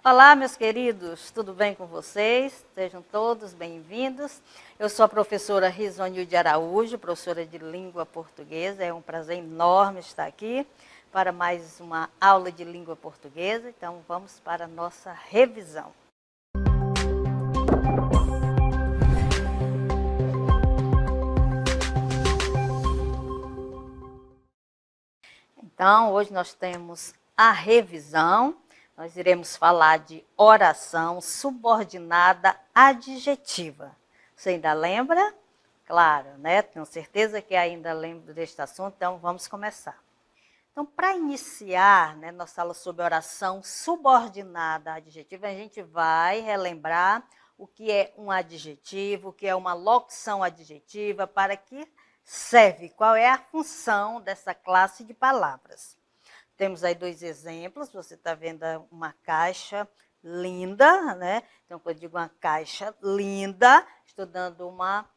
Olá, meus queridos, tudo bem com vocês? Sejam todos bem-vindos. Eu sou a professora Risonilde Araújo, professora de língua portuguesa. É um prazer enorme estar aqui para mais uma aula de língua portuguesa. Então, vamos para a nossa revisão. Então, hoje nós temos a revisão. Nós iremos falar de oração subordinada adjetiva. Você ainda lembra? Claro, né? Tenho certeza que ainda lembra deste assunto, então vamos começar. Então, para iniciar, né, nossa aula sobre oração subordinada adjetiva, a gente vai relembrar o que é um adjetivo, o que é uma locução adjetiva, para que serve, qual é a função dessa classe de palavras. Temos aí dois exemplos, você está vendo uma caixa linda, né? Então, quando eu digo uma caixa linda, estou dando uma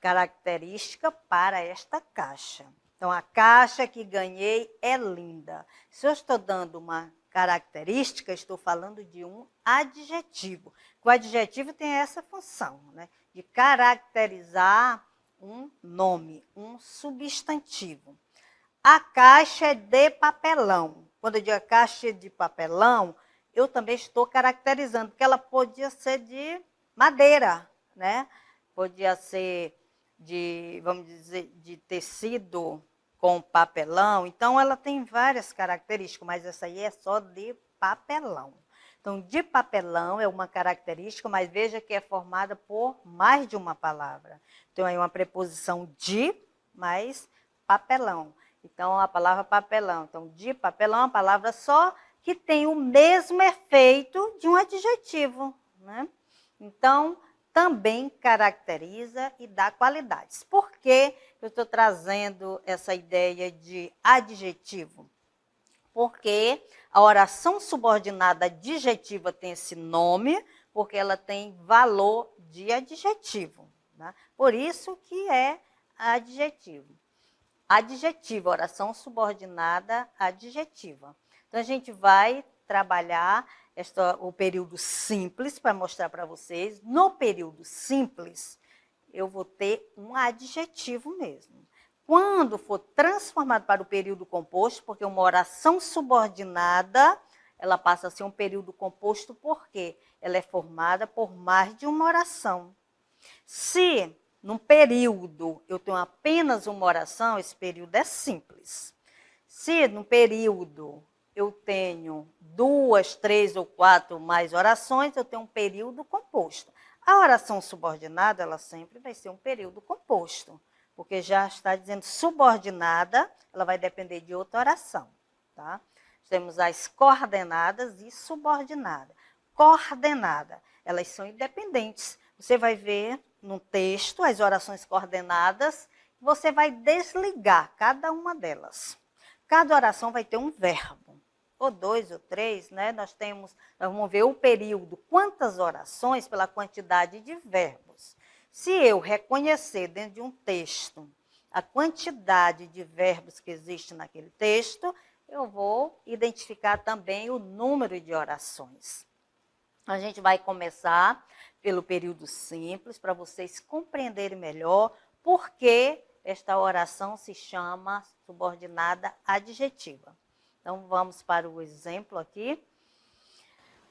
característica para esta caixa. Então, a caixa que ganhei é linda. Se eu estou dando uma característica, estou falando de um adjetivo. O adjetivo tem essa função, né? De caracterizar um nome, um substantivo. A caixa é de papelão. Quando eu digo a caixa de papelão, eu também estou caracterizando, porque ela podia ser de madeira, né? Podia ser de, vamos dizer, de tecido com papelão. Então, ela tem várias características, mas essa aí é só de papelão. Então, de papelão é uma característica, mas veja que é formada por mais de uma palavra. Então, aí uma preposição de, mais papelão. Então, a palavra papelão. Então, de papelão é uma palavra só que tem o mesmo efeito de um adjetivo, né? Então, também caracteriza e dá qualidades. Por que eu estou trazendo essa ideia de adjetivo? Porque a oração subordinada adjetiva tem esse nome, porque ela tem valor de adjetivo, né? Por isso que é adjetivo. Adjetiva, oração subordinada adjetiva. Então, a gente vai trabalhar o período simples para mostrar para vocês. No período simples, eu vou ter um adjetivo mesmo. Quando for transformado para o período composto, porque uma oração subordinada, ela passa a ser um período composto porque ela é formada por mais de uma oração. Se num período eu tenho apenas uma oração, esse período é simples. Se num período eu tenho 2, 3 ou 4 mais orações, eu tenho um período composto. A oração subordinada, ela sempre vai ser um período composto, porque já está dizendo subordinada, ela vai depender de outra oração, tá? Temos as coordenadas e subordinada. Coordenada, elas são independentes. Você vai ver no texto as orações coordenadas, você vai desligar cada uma delas. Cada oração vai ter um verbo, ou 2 ou 3, né? Nós vamos ver o período, quantas orações pela quantidade de verbos. Se eu reconhecer dentro de um texto a quantidade de verbos que existe naquele texto, eu vou identificar também o número de orações. A gente vai começar pelo período simples, para vocês compreenderem melhor por que esta oração se chama subordinada adjetiva. Então, vamos para o exemplo aqui.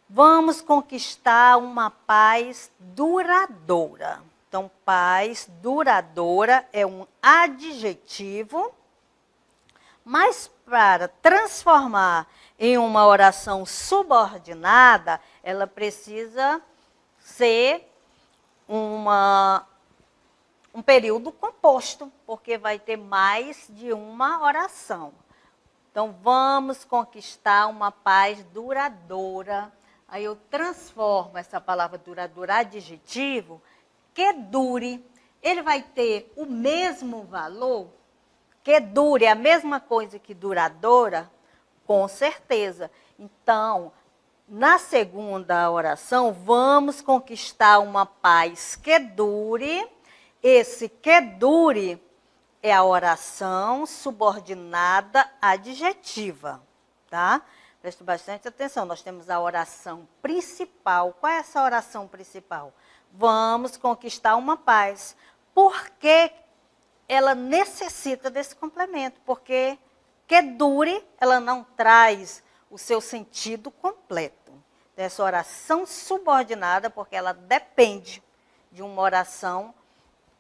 Vamos conquistar uma paz duradoura. Então, paz duradoura é um adjetivo, mas para transformar em uma oração subordinada, ela precisa ser um período composto, porque vai ter mais de uma oração. Então, vamos conquistar uma paz duradoura. Aí eu transformo essa palavra duradoura adjetivo, que dure. Ele vai ter o mesmo valor? Que dure é a mesma coisa que duradoura? Com certeza. Então, na segunda oração, vamos conquistar uma paz que dure. Esse que dure é a oração subordinada adjetiva, tá? Preste bastante atenção, nós temos a oração principal. Qual é essa oração principal? Vamos conquistar uma paz. Por que ela necessita desse complemento? Porque que dure, ela não traz o seu sentido completo. Essa oração subordinada, porque ela depende de uma oração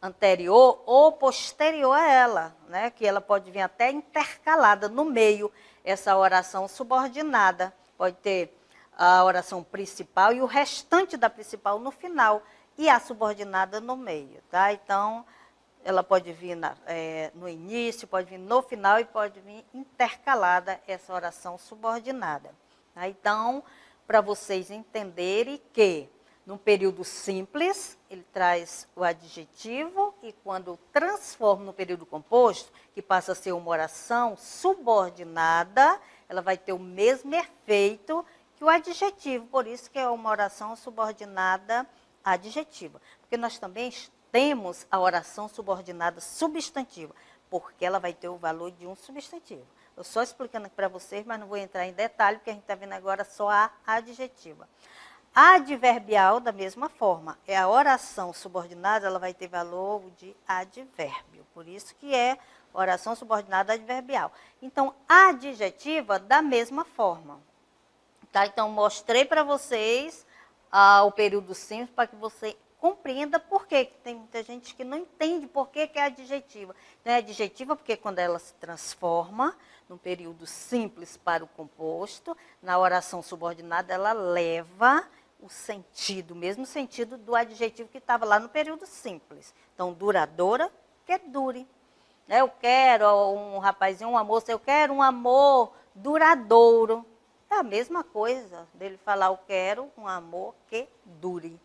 anterior ou posterior a ela, né? Que ela pode vir até intercalada no meio, essa oração subordinada. Pode ter a oração principal e o restante da principal no final, e a subordinada no meio, tá? Então, ela pode vir no início, pode vir no final e pode vir intercalada essa oração subordinada. Tá? Então, para vocês entenderem que no período simples, ele traz o adjetivo, e quando transforma no período composto, que passa a ser uma oração subordinada, ela vai ter o mesmo efeito que o adjetivo, por isso que é uma oração subordinada adjetiva. Porque nós também temos a oração subordinada substantiva, porque ela vai ter o valor de um substantivo. Eu só explicando aqui para vocês, mas não vou entrar em detalhe, porque a gente está vendo agora só a adjetiva. A adverbial, da mesma forma, é a oração subordinada, ela vai ter valor de advérbio. Por isso que é oração subordinada adverbial. Então, a adjetiva, da mesma forma. Tá? Então, mostrei para vocês o período simples, para que você compreenda por quê. Tem muita gente que não entende por que é adjetiva. Então, é adjetiva porque quando ela se transforma no período simples para o composto, na oração subordinada, ela leva o sentido, o mesmo sentido do adjetivo que estava lá no período simples. Então, duradoura, que dure. Eu quero um rapazinho, uma moça, eu quero um amor duradouro. É a mesma coisa dele falar, eu quero um amor que dure.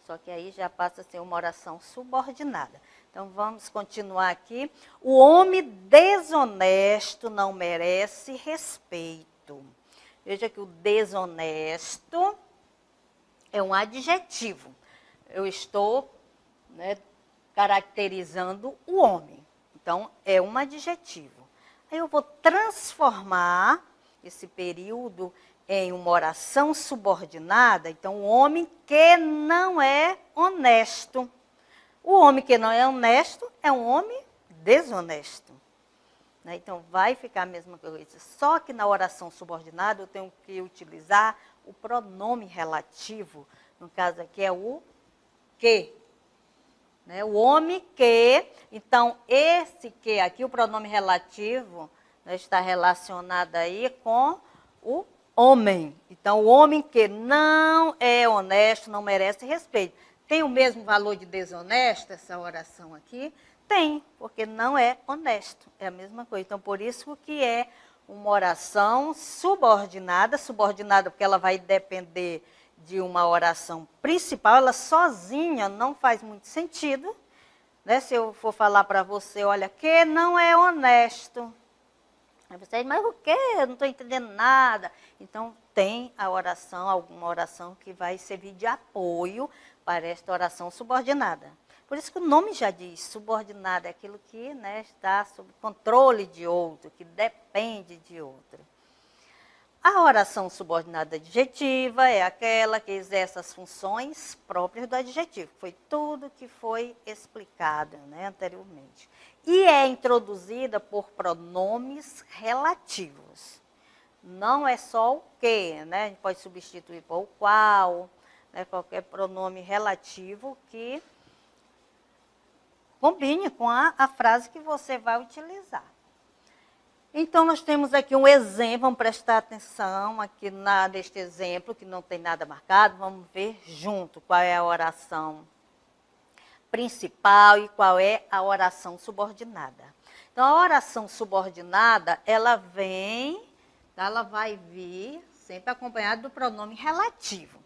Só que aí já passa a ser uma oração subordinada. Então, vamos continuar aqui. O homem desonesto não merece respeito. Veja que o desonesto é um adjetivo. Eu estou caracterizando o homem. Então, é um adjetivo. Aí eu vou transformar esse período em uma oração subordinada. Então, o homem que não é honesto. O homem que não é honesto é um homem desonesto. Então, vai ficar a mesma coisa. Só que na oração subordinada eu tenho que utilizar o pronome relativo. No caso aqui é o que. O homem que. Então, esse que aqui, o pronome relativo, está relacionado aí com o homem. Então, o homem que não é honesto, não merece respeito. Tem o mesmo valor de desonesto, essa oração aqui? Tem, porque não é honesto. É a mesma coisa. Então, por isso que é uma oração subordinada. Subordinada porque ela vai depender de uma oração principal. Ela sozinha não faz muito sentido. Se eu for falar para você, olha, que não é honesto. Aí você diz, mas o quê? Eu não estou entendendo nada. Então, tem a oração, alguma oração que vai servir de apoio para esta oração subordinada. Por isso que o nome já diz, subordinada é aquilo que está sob controle de outro, que depende de outro. A oração subordinada adjetiva é aquela que exerce as funções próprias do adjetivo. Foi tudo que foi explicado anteriormente. E é introduzida por pronomes relativos. Não é só o que, a gente pode substituir por o qual, qualquer pronome relativo que combine com a frase que você vai utilizar. Então, nós temos aqui um exemplo, vamos prestar atenção aqui neste exemplo, que não tem nada marcado, vamos ver junto qual é a oração principal e qual é a oração subordinada. Então, a oração subordinada, ela vai vir sempre acompanhada do pronome relativo.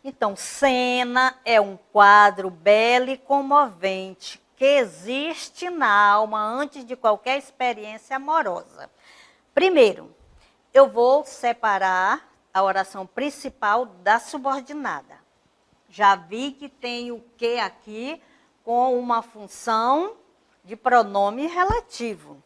Então, cena é um quadro belo e comovente que existe na alma antes de qualquer experiência amorosa. Primeiro, eu vou separar a oração principal da subordinada. Já vi que tem o que aqui com uma função de pronome relativo.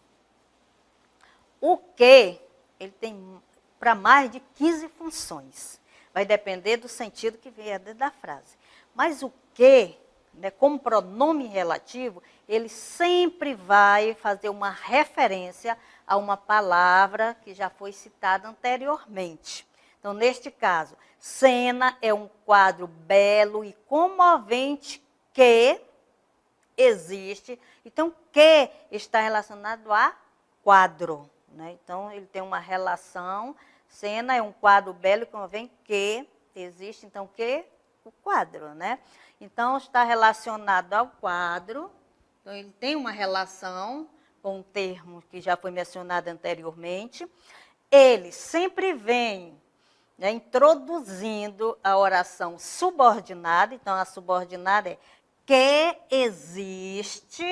O que, ele tem para mais de 15 funções. Vai depender do sentido que vier dentro da frase. Mas o que, né, como pronome relativo, ele sempre vai fazer uma referência a uma palavra que já foi citada anteriormente. Então, neste caso, cena é um quadro belo e comovente que existe. Então, que está relacionado a quadro, né? Então, ele tem uma relação. Cena é um quadro belo e comovente que existe. Então, que? O quadro, né? Então, está relacionado ao quadro. Então, ele tem uma relação com um termo que já foi mencionado anteriormente. Ele sempre vem, né, introduzindo a oração subordinada. Então, a subordinada é que existe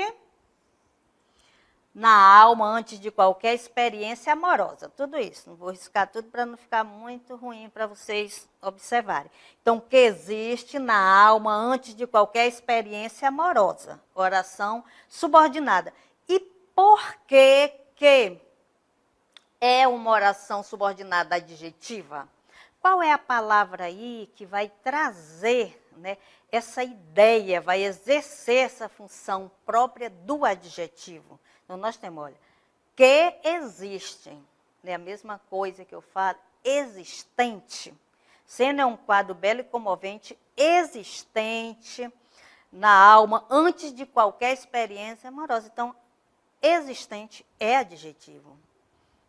na alma antes de qualquer experiência amorosa. Tudo isso, não vou riscar tudo para não ficar muito ruim para vocês observarem. Então, que existe na alma antes de qualquer experiência amorosa. Oração subordinada. E por que é uma oração subordinada adjetiva? Qual é a palavra aí que vai trazer, né, essa ideia, vai exercer essa função própria do adjetivo? Então, nós temos, olha, que existem, né, a mesma coisa que eu falo, existente. Cena é um quadro belo e comovente, existente na alma, antes de qualquer experiência amorosa. Então, existente é adjetivo.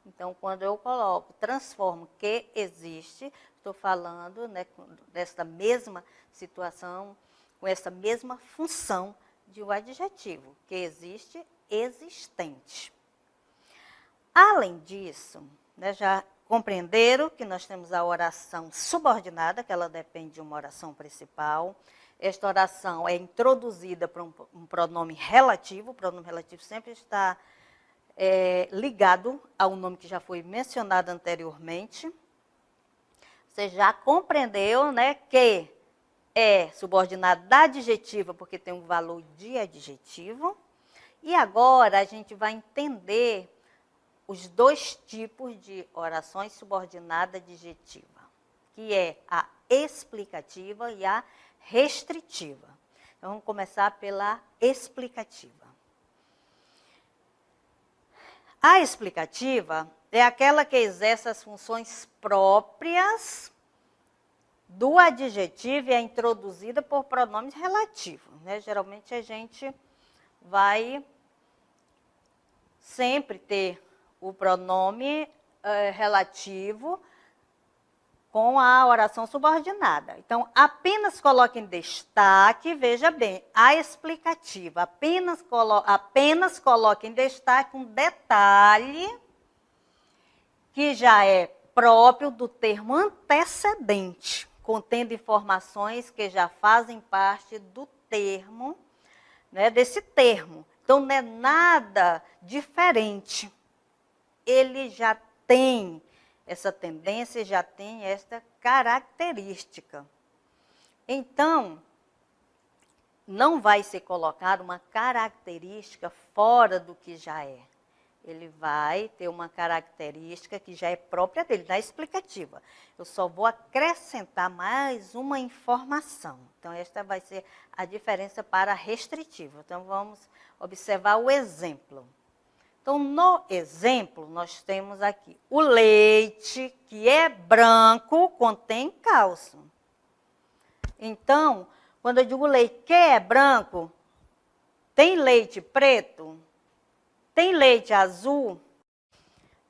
Então, quando eu coloco, transformo que existe, estou falando, né, dessa mesma situação, com essa mesma função de um adjetivo, que existe, existente. Além disso, né, já compreenderam que nós temos a oração subordinada, que ela depende de uma oração principal. Esta oração é introduzida por um pronome relativo. O pronome relativo sempre está ligado ao nome que já foi mencionado anteriormente. Você já compreendeu, né, que é subordinado da adjetiva, porque tem um valor de adjetivo. E agora a gente vai entender os dois tipos de orações subordinada adjetiva, que é a explicativa e a restritiva. Então, vamos começar pela explicativa. A explicativa é aquela que exerce as funções próprias do adjetivo e é introduzida por pronomes relativos, né? Geralmente a gente vai sempre ter o pronome relativo com a oração subordinada. Então, apenas coloque em destaque, veja bem, a explicativa. Apenas coloque em destaque um detalhe que já é próprio do termo antecedente, contendo informações que já fazem parte do termo, né, desse termo. Então, não é nada diferente. Ele já tem essa tendência, já tem esta característica. Então, não vai ser colocada uma característica fora do que já é. Ele vai ter uma característica que já é própria dele, na explicativa. Eu só vou acrescentar mais uma informação. Então, esta vai ser a diferença para a restritiva. Então, vamos observar o exemplo. Então, no exemplo, nós temos aqui o leite, que é branco, contém cálcio. Então, quando eu digo leite que é branco, tem leite preto? Tem leite azul?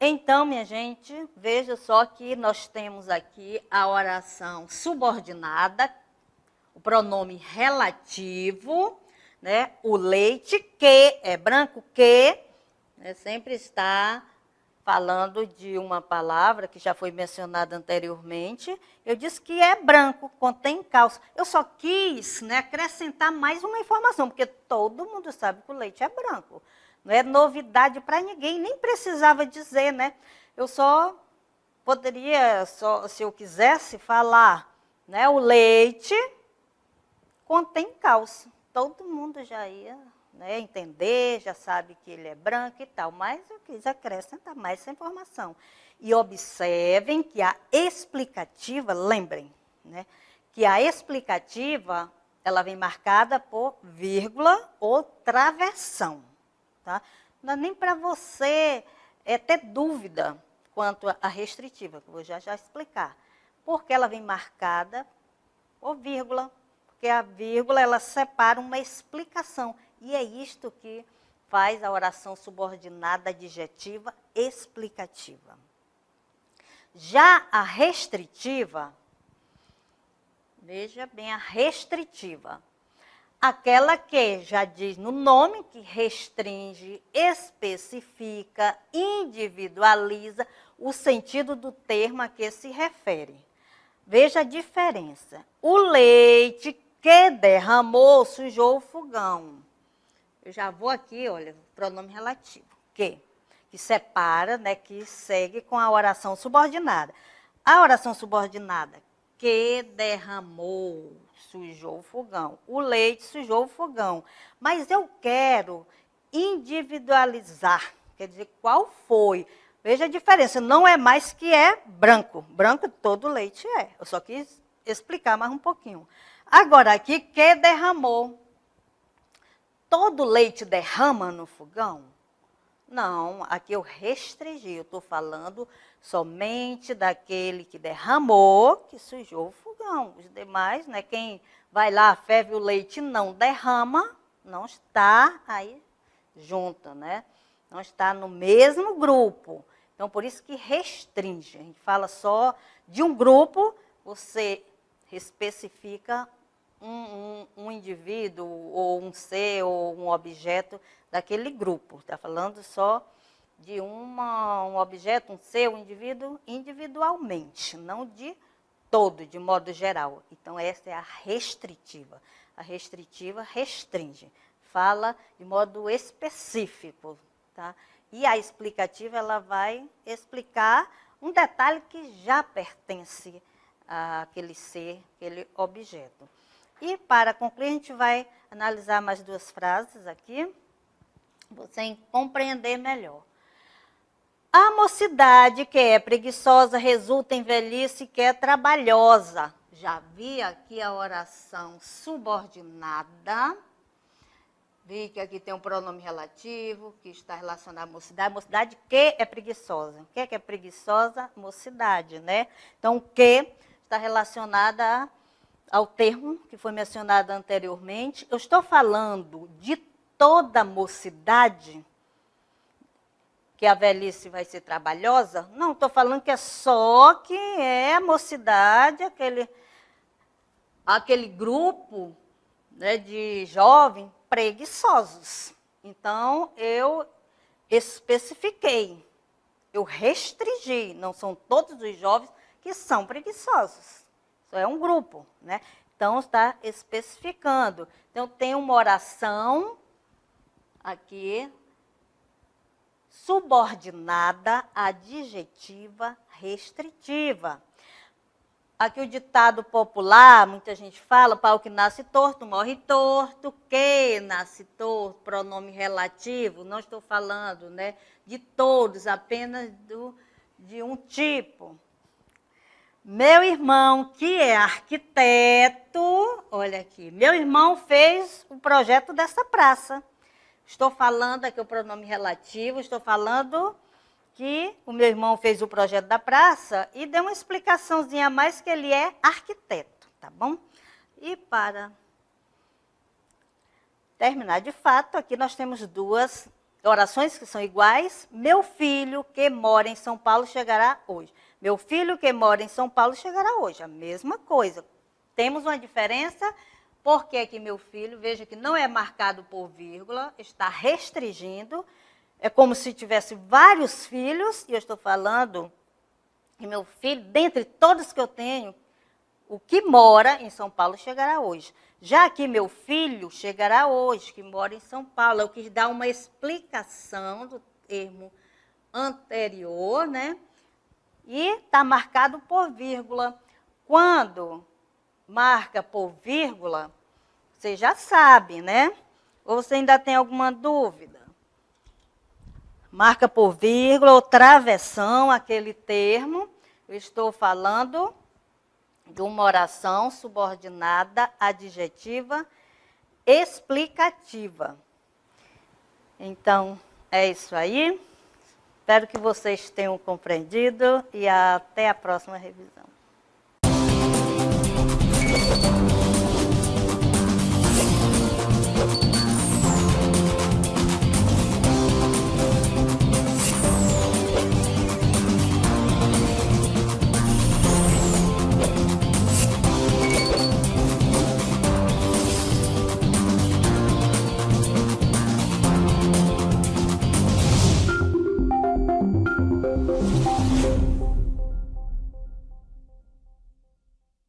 Então, minha gente, veja só que nós temos aqui a oração subordinada, o pronome relativo, né? O leite que é branco, que sempre está falando de uma palavra que já foi mencionada anteriormente. Eu disse que é branco, contém cálcio. Eu só quis, né, acrescentar mais uma informação, porque todo mundo sabe que o leite é branco. Não é novidade para ninguém, nem precisava dizer, né? Eu só poderia, se eu quisesse falar, né, o leite contém cálcio. Todo mundo já ia, né, entender, já sabe que ele é branco e tal, mas eu quis acrescentar mais essa informação. E observem que a explicativa, lembrem, né, que a explicativa, ela vem marcada por vírgula ou travessão. Tá? Não dá nem para você ter dúvida quanto à restritiva, que eu vou já explicar. Porque ela vem marcada por vírgula, porque a vírgula ela separa uma explicação. E é isto que faz a oração subordinada adjetiva explicativa. Já a restritiva, veja bem a restritiva, aquela que já diz no nome que restringe, especifica, individualiza o sentido do termo a que se refere. Veja a diferença. O leite que derramou sujou o fogão. Eu já vou aqui, olha, pronome relativo. Que separa, né, que segue com a oração subordinada. A oração subordinada, que derramou, sujou o fogão. O leite sujou o fogão. Mas eu quero individualizar, quer dizer, qual foi? Veja a diferença, não é mais que é branco. Branco todo leite é. Eu só quis explicar mais um pouquinho. Agora aqui, que derramou. Todo leite derrama no fogão? Não, aqui eu restringi, eu estou falando somente daquele que derramou, que sujou o fogão. Os demais, né, quem vai lá, ferve o leite e não derrama, não está aí junto, né? Não está no mesmo grupo. Então, por isso que restringe. A gente fala só de um grupo, você especifica um indivíduo, ou um ser, ou um objeto daquele grupo. Está falando só de um objeto, um ser, um indivíduo, individualmente, não de todo, de modo geral. Então, essa é a restritiva. A restritiva restringe, fala de modo específico, tá? E a explicativa, ela vai explicar um detalhe que já pertence àquele ser, aquele objeto. E, para concluir, a gente vai analisar mais duas frases aqui, você compreender melhor. A mocidade que é preguiçosa resulta em velhice que é trabalhosa. Já vi aqui a oração subordinada. Vi que aqui tem um pronome relativo, que está relacionado à mocidade. Mocidade que é preguiçosa. O que é preguiçosa? Mocidade, né? Então, que está relacionada ao termo que foi mencionado anteriormente. Eu estou falando de toda mocidade, que a velhice vai ser trabalhosa? Não, estou falando que é só que é a mocidade, aquele grupo, né, de jovens preguiçosos. Então, eu especifiquei, eu restringi, não são todos os jovens que são preguiçosos. Isso é um grupo, né? Então, está especificando. Então, tem uma oração aqui, subordinada, adjetiva, restritiva. Aqui o ditado popular, muita gente fala, pau que nasce torto, morre torto, que nasce torto, pronome relativo, não estou falando, né, de todos, apenas de um tipo. Meu irmão, que é arquiteto, olha aqui, meu irmão fez o projeto dessa praça. Estou falando aqui o pronome relativo, estou falando que o meu irmão fez o projeto da praça e deu uma explicaçãozinha a mais que ele é arquiteto, tá bom? E para terminar de fato, aqui nós temos duas orações que são iguais. Meu filho que mora em São Paulo chegará hoje. Meu filho que mora em São Paulo chegará hoje. A mesma coisa. Temos uma diferença, porque aqui meu filho, veja que não é marcado por vírgula, está restringindo. É como se tivesse vários filhos, e eu estou falando que meu filho, dentre todos que eu tenho, o que mora em São Paulo chegará hoje. Já que meu filho chegará hoje, que mora em São Paulo, eu quis dar uma explicação do termo anterior, né? E está marcado por vírgula. Quando marca por vírgula, você já sabe, né? Ou você ainda tem alguma dúvida? marca por vírgula ou travessão, aquele termo. Eu estou falando de uma oração subordinada adjetiva explicativa. Então, é isso aí. Espero que vocês tenham compreendido e até a próxima revisão.